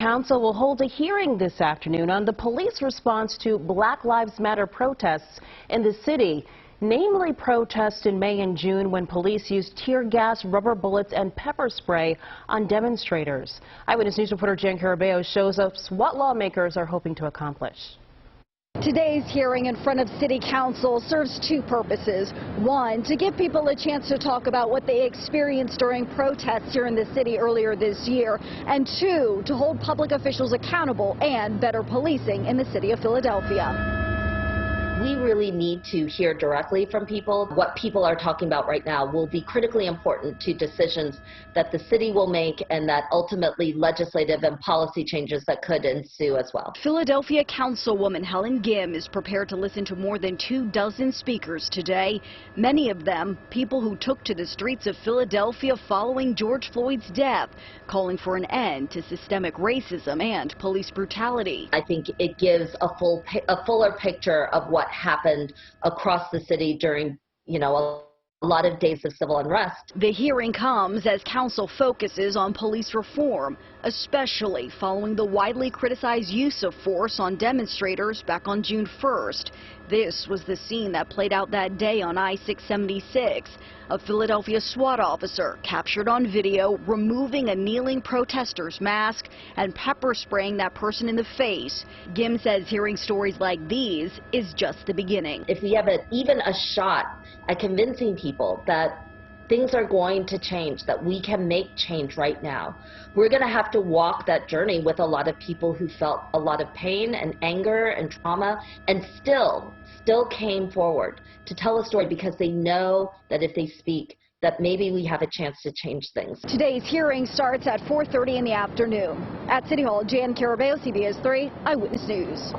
Council will hold a hearing this afternoon on the police response to Black Lives Matter protests in the city, namely protests in May and June when police used tear gas, rubber bullets, and pepper spray on demonstrators. Eyewitness News reporter Jan Carabeo shows us what lawmakers are hoping to accomplish. Today's hearing in front of City Council serves two purposes. One, to give people a chance to talk about what they experienced during protests here in the city earlier this year. And two, to hold public officials accountable and better policing in the city of Philadelphia. We really need to hear directly from people. What people are talking about right now will be critically important to decisions that the city will make and that ultimately legislative and policy changes that could ensue as well. Philadelphia Councilwoman Helen Gim is prepared to listen to more than 24 speakers today. Many of them people who took to the streets of Philadelphia following George Floyd's death, calling for an end to systemic racism and police brutality. I think it gives a fuller picture of what happened across the city during, a lot of days of civil unrest. The hearing comes as council focuses on police reform, especially following the widely criticized use of force on demonstrators back on June 1st. This was the scene that played out that day on I-676. A Philadelphia SWAT officer captured on video removing a kneeling protester's mask and pepper spraying that person in the face. Gim says hearing stories like these is just the beginning. If we have even a shot at convincing people that things are going to change, that we can make change right now, we're going to have to walk that journey with a lot of people who felt a lot of pain and anger and trauma and still came forward to tell a story because they know that if they speak, that maybe we have a chance to change things. Today's hearing starts at 4:30 in the afternoon. At City Hall, Jan Carabeo, CBS 3 Eyewitness News.